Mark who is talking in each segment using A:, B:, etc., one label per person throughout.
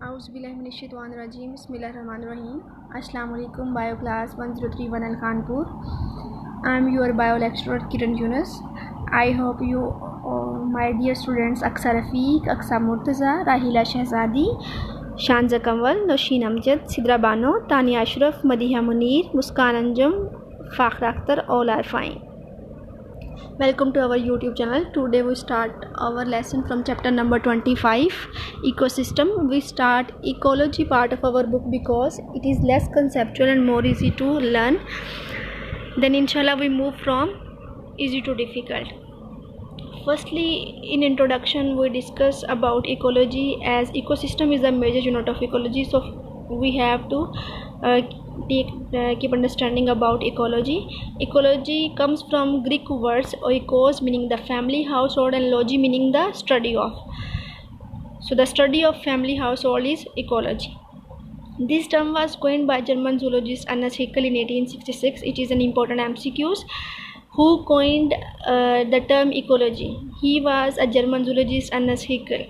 A: Auzubillahiminash-shaytanir-rajim. Bismillahir-rahmanir-rahim. Assalamu alaikum. Bio class 1031 Al Kanpur. I am your bio lecturer Kiran Yunus. I hope you, my dear students, Aksa Rafiq, Aksa Murtaza, Rahila Shahzadi, Shanza Kanwal, Noshin Amjad, Sidra Bano, Tania Ashraf, Madiha Munir, Muskan Anjum, Fakhra Akhtar, all are fine. Welcome to our YouTube channel. Today we start our lesson from chapter number 25, ecosystem. We start ecology part of our book because it is less conceptual and more easy to learn. Then inshallah we move from easy to difficult. Firstly, in introduction we discuss about ecology, as ecosystem is a major unit of ecology, so we have to keep understanding about ecology. Ecology comes from Greek words oikos, meaning the family household, and logy, meaning the study of. So the study of family household is ecology. This term was coined by German zoologist Ernst Haeckel in 1866. It is an important MCQs. Who coined the term ecology? He was a German zoologist Ernst Haeckel.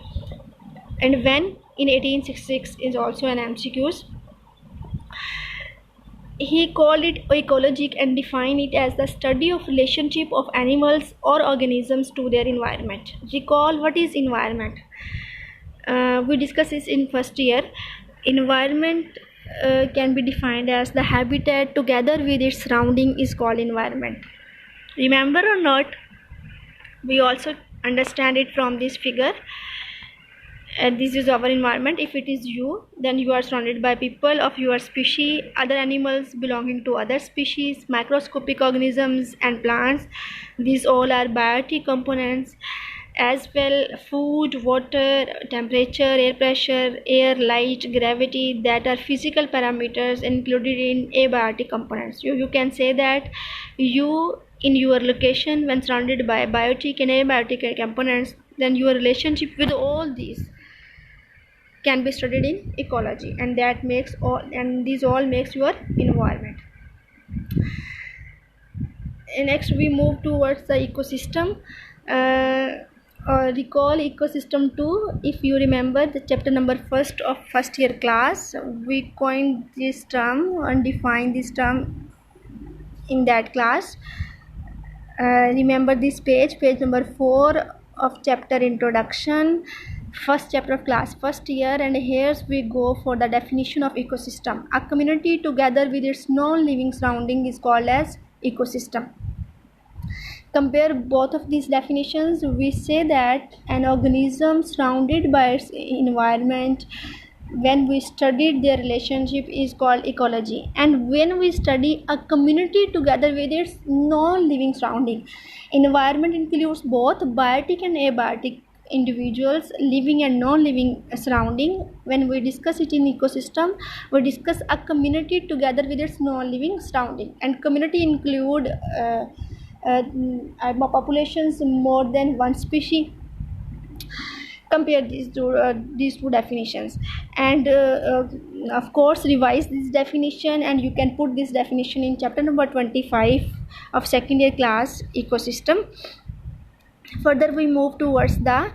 A: And when in 1866 is also an MCQs. He called it ecologic and defined it as the study of relationship of animals or organisms to their environment. Recall, what is environment? We discussed this in first year. Environment can be defined as the habitat together with its surrounding is called environment. Remember or not? We also understand it from this figure. This is our environment. If it is you, then you are surrounded by people of your species, other animals belonging to other species, microscopic organisms and plants. These all are biotic components, as well food, water, temperature, air pressure, air, light, gravity, that are physical parameters included in abiotic components. You can say that you in your location, when surrounded by biotic and abiotic components, then your relationship with all these can be studied in ecology, and that makes all, and these all makes your environment. And next we move towards the ecosystem. Recall ecosystem 2. If you remember the chapter number first of first year class, we coined this term and defined this term in that class. Remember this page number 4 of chapter introduction, first chapter of class first year, and here we go for the definition of ecosystem. A community together with its non-living surrounding is called as ecosystem. Compare both of these definitions. We say that an organism surrounded by its environment, when we studied their relationship, is called ecology, and when we study a community together with its non-living surrounding. Environment includes both biotic and abiotic individuals, living and non-living surrounding. When we discuss it in ecosystem, we discuss a community together with its non-living surrounding, and community include populations more than one species. Compare these two definitions, and of course revise this definition, and you can put this definition in chapter number 25 of second year class, ecosystem. Further we move towards the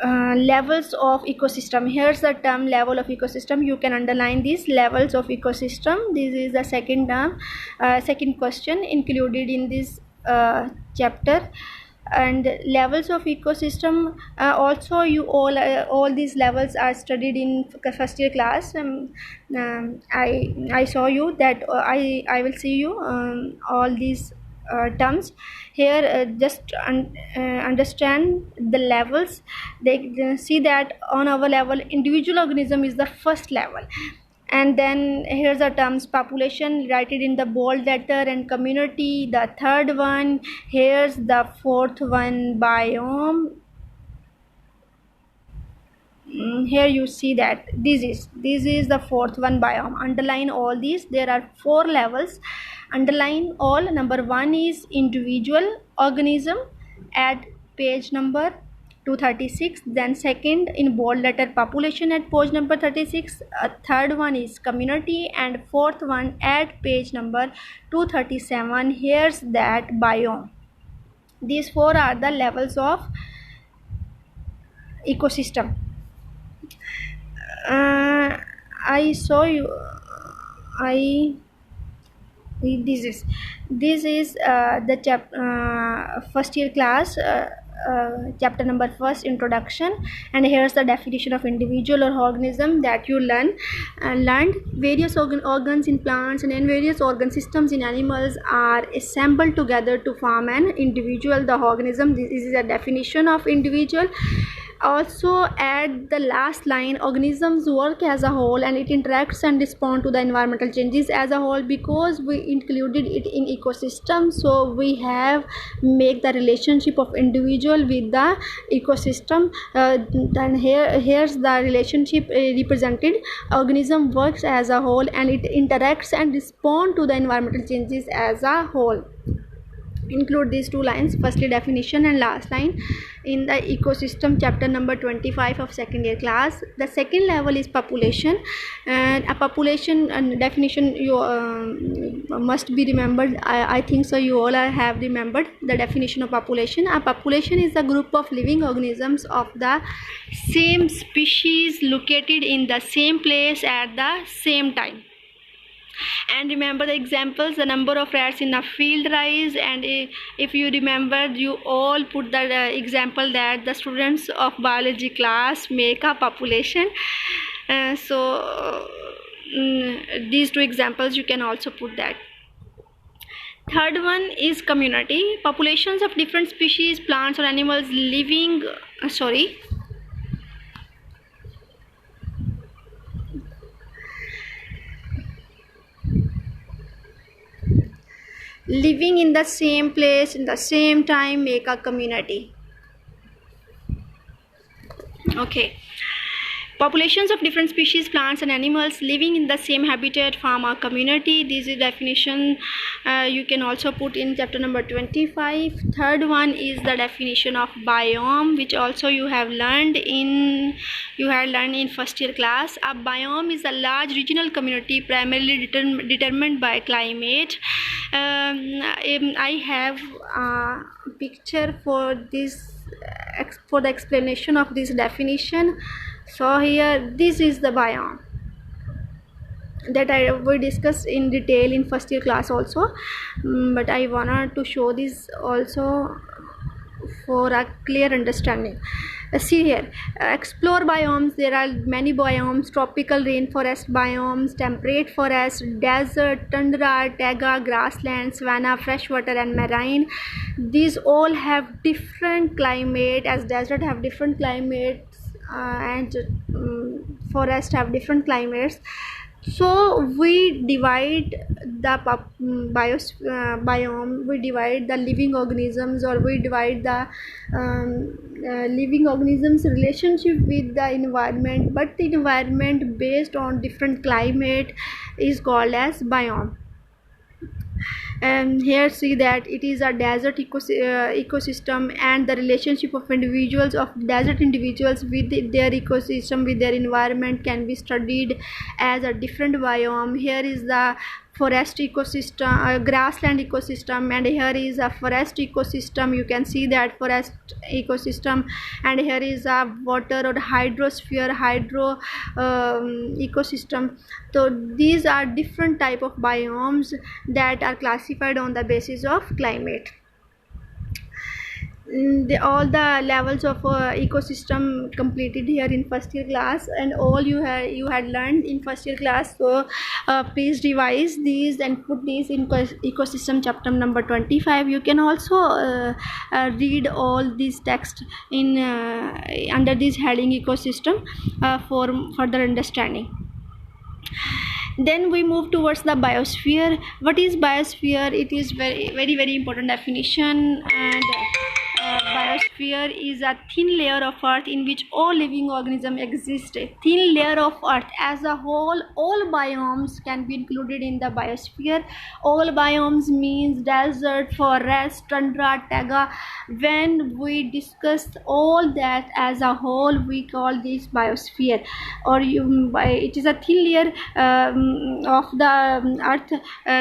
A: levels of ecosystem. Here's the term level of ecosystem. You can underline these levels of ecosystem. This is the second term, second question included in this chapter. And levels of ecosystem, also you all these levels are studied in first year class. I saw you that I will see you all these terms here. Just understand the levels. They see that on our level, individual organism is the first level, and then here's the terms: population, write it in the bold letter, and community, the third one. Here's the fourth one: biome. Here you see that this is the fourth one, biome. Underline all these. There are 4 levels. Underline all. Number 1 is individual organism at page number 236. Then second in bold letter, population at page number 36. Third one is community, and fourth one at page number 237. Here's that biome. These 4 are the levels of ecosystem. uh, I saw you I this is the first year class, chapter number first, introduction. And here's the definition of individual or organism that you learned. Various organs in plants and various organ systems in animals are assembled together to form an individual, the organism. This is a definition of individual. Also, at the last line, organisms work as a whole and it interacts and respond to the environmental changes as a whole. Because we included it in ecosystem, so we have make the relationship of individual with the ecosystem. Then here's the relationship represented. Organism works as a whole and it interacts and respond to the environmental changes as a whole. Include these two lines, firstly definition and last line, in the ecosystem chapter number 25 of second year class. The second level is population, and a population and definition you must be remembered. I think so you all have remembered the definition of population. A population is a group of living organisms of the same species located in the same place at the same time. And remember the examples, the number of rats in a field rise. And if you remember, you all put the example that the students of biology class make a population. These two examples you can also put that. Third one is community. Populations of different species, plants or animals living living in the same place in the same time make a community. Okay. Populations of different species, plants and animals living in the same habitat form a community. This is definition you can also put in chapter number 25. Third one is the definition of biome, which also you had learned in first year class. A biome is a large regional community primarily determined by climate. I have a picture for this for the explanation of this definition. So here, this is the biome that we discussed in detail in first year class also, but I wanted to show this also for a clear understanding. See here, explore biomes. There are many biomes: tropical rainforest biomes, temperate forest, desert, tundra, taiga, grassland, savanna, freshwater and marine. These all have different climate, as desert have different climate and forest have different climates. So we divide the biome, we divide the living organisms, or we divide the living organisms relationship with the environment, but the environment based on different climate is called as biome. And here see that it is a desert ecosystem, and the relationship of desert individuals with their ecosystem, with their environment, can be studied as a different biome. Here is the forest ecosystem, grassland ecosystem, and here is a forest ecosystem. You can see that forest ecosystem, and here is a water or hydrosphere ecosystem. So these are different type of biomes that are classified on the basis of climate. All the levels of ecosystem completed here in first year class, and all you had learned in first year class. So please revise these and put these in ecosystem chapter number 25. You can also read all these text in under this heading ecosystem for further understanding. Then we move towards the biosphere. What is biosphere? It is very important definition. And biosphere is a thin layer of earth in which all living organisms exist. A thin layer of earth as a whole. All biomes can be included in the biosphere. All biomes means desert, forest, tundra, taiga. When we discuss all that as a whole, we call this biosphere. Or it is a thin layer of the earth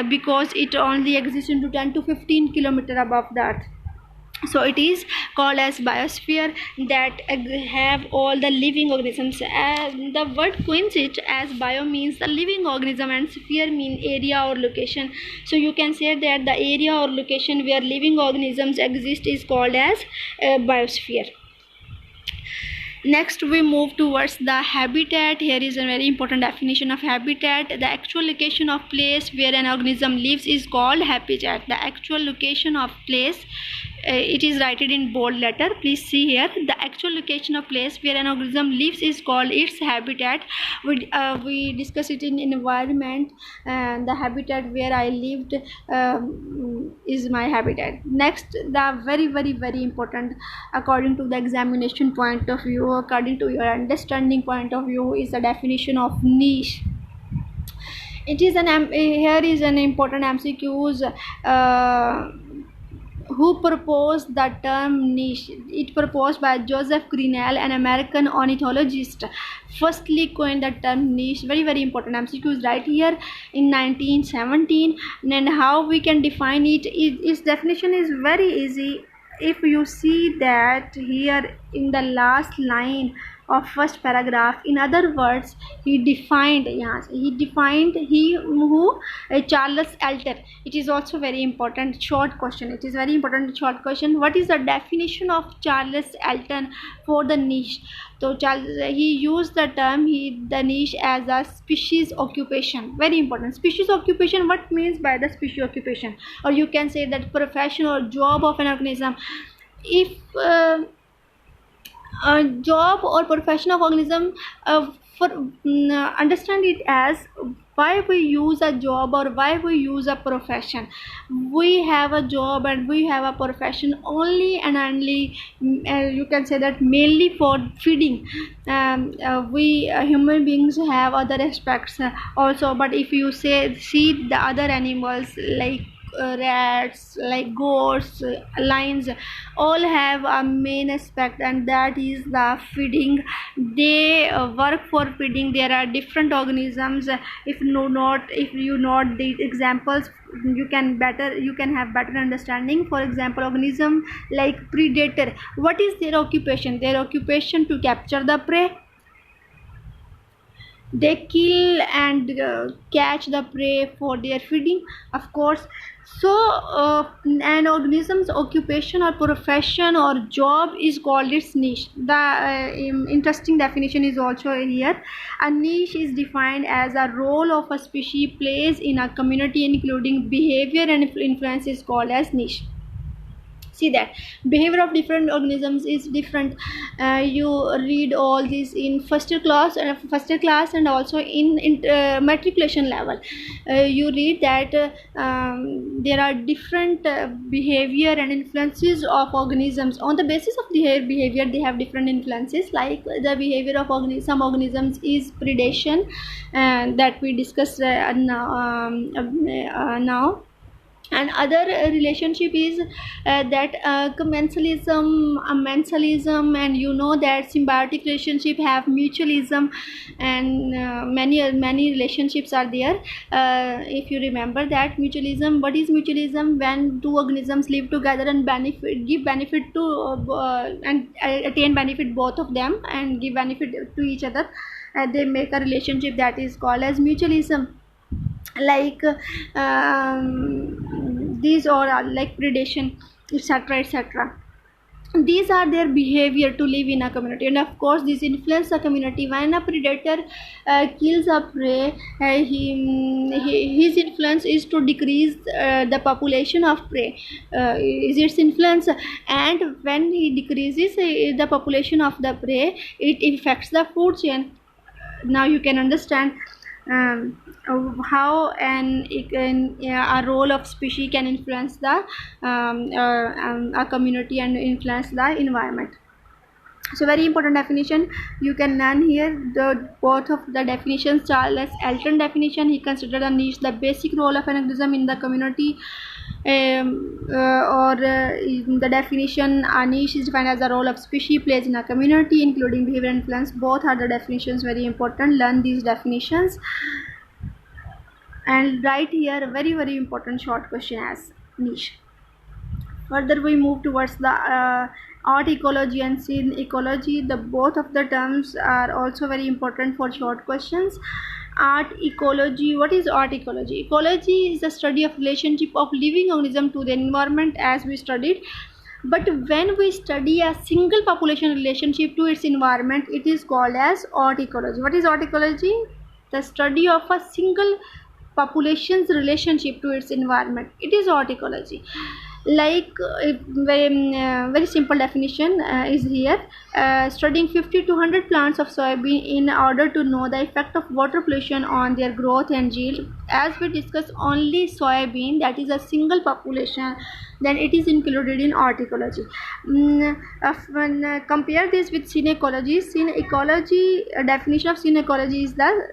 A: because it only exists into 10 to 15 kilometers above the earth. So it is called as biosphere, that have all the living organisms. The word coincides as bio means the living organism and sphere mean area or location. So you can say that the area or location where living organisms exist is called as biosphere. Next we move towards the habitat. Here is a very important definition of habitat. The actual location of place where an organism lives is called habitat. The actual location of place, it is written in bold letter, please see here. The actual location of place where an organism lives is called its habitat. We discuss it in environment, and the habitat where I lived is my habitat. Next, the very important, according to the examination point of view, according to your understanding point of view, is the definition of niche. It is here is an important MCQs. Who proposed the term niche? It proposed by Joseph Grinnell, an American ornithologist, firstly coined the term niche. Very important MCQs right here in 1917. And how we can define it? Its definition is very easy. If you see that here in the last line of first paragraph, in other words, he defined Charles Elton. It is also very important short question. It is very important short question. What is the definition of Charles Elton for the niche? So he used the term the niche as a species occupation. Very important. Species occupation. What means by the species occupation? Or you can say that profession or job of an organism. If a job or profession of organism, understand it as why we use a job or why we use a profession. We have a job and we have a profession only and only, you can say that mainly for feeding. We human beings have other aspects also, but if you see the other animals like rats, like goats, lions, all have a main aspect, and that is the feeding. They work for feeding. There are different organisms. If you note the examples, you can have better understanding. For example, organism like predator. What is their occupation? Their occupation to capture the prey. They kill and catch the prey for their feeding, of course. So an organism's occupation or profession or job is called its niche. The interesting definition is also here. A niche is defined as a role of a species plays in a community, including behavior and influence, is called as niche. See that behavior of different organisms is different. You read all this in first class and also in matriculation level. You read that there are different behavior and influences of organisms. On the basis of their behavior, they have different influences. Like the behavior of some organisms is predation, that we discussed now. And other relationship is that commensalism, and you know that symbiotic relationship have mutualism, and many relationships are there. If you remember that mutualism, what is mutualism? When two organisms live together and give benefit to and attain benefit both of them and give benefit to each other, they make a relationship that is called as mutualism. Like these all are like predation, etc. These are their behavior to live in a community, and of course this influence the community. When a predator kills a prey, his influence is to decrease the population of prey, is its influence. And when he decreases the population of the prey, it affects the food chain. Now you can understand how a role of species can influence the a community and influence the environment. So very important definition you can learn here. Both of the definitions. Charles Elton definition, he considered a niche the basic role of an organism in the community. In the definition, a niche is defined as the role of species plays in a community, including behavior and influence. Both are the definitions, very important. Learn these definitions and write here a very important short question as niche. Further we move towards the art ecology and scene ecology. The both of the terms are also very important for short questions. Art ecology. What is art ecology? Ecology is the study of relationship of living organism to the environment, as we studied. But when we study a single population relationship to its environment, it is called as art ecology. What is art ecology? The study of a single population's relationship to its environment. It is art ecology. Like very simple definition is here. Studying 50 to 100 plants of soybean in order to know the effect of water pollution on their growth and yield. As we discuss only soybean, that is a single population, then it is included in art ecology. When compare this with scene ecology, definition of scene ecology is the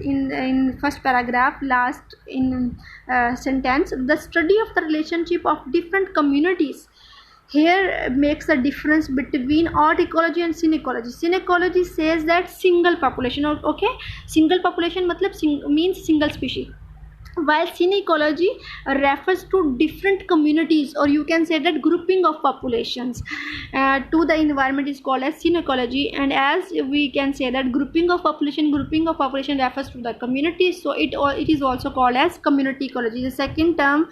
A: in first paragraph, last in sentence, the study of the relationship of different communities. Here makes a difference between art ecology and scene ecology. Scene ecology says that single population, okay, single population matlab means single species, while scene ecology refers to different communities, or you can say that grouping of populations to the environment is called as scene ecology. And as we can say that grouping of population refers to the community, so it is also called as community ecology. The second term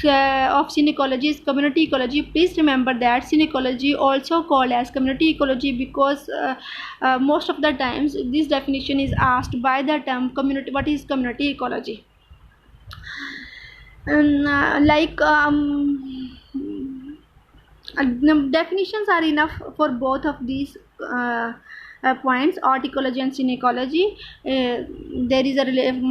A: of scene ecology is community ecology. Please remember that scene ecology also called as community ecology, because most of the times this definition is asked by the term community. What is community ecology? And definitions are enough for both of these points, art ecology and scene ecology. There is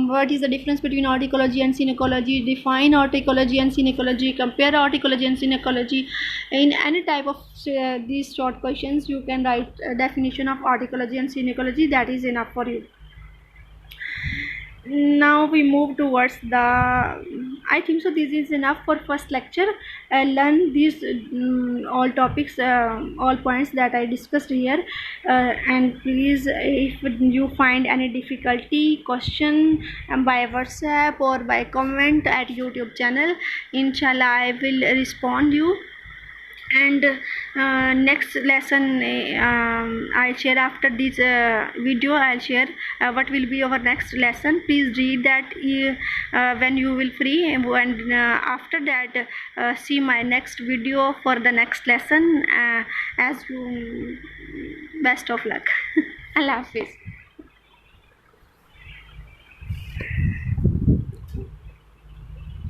A: what is the difference between art ecology and scene ecology? Define art ecology and scene ecology. Compare art ecology and scene ecology. In any type of these short questions, you can write a definition of art ecology and scene ecology. That is enough for you. Now we move towards the, I think so this is enough for first lecture. Learn these all topics, all points that I discussed here, and please, if you find any difficulty, question by WhatsApp or by comment at YouTube channel, inshallah I will respond you. And next lesson I'll share after this video. I'll share what will be our next lesson. Please read that when you will free, and after that see my next video for the next lesson. As you, best of luck. Allah Hafiz.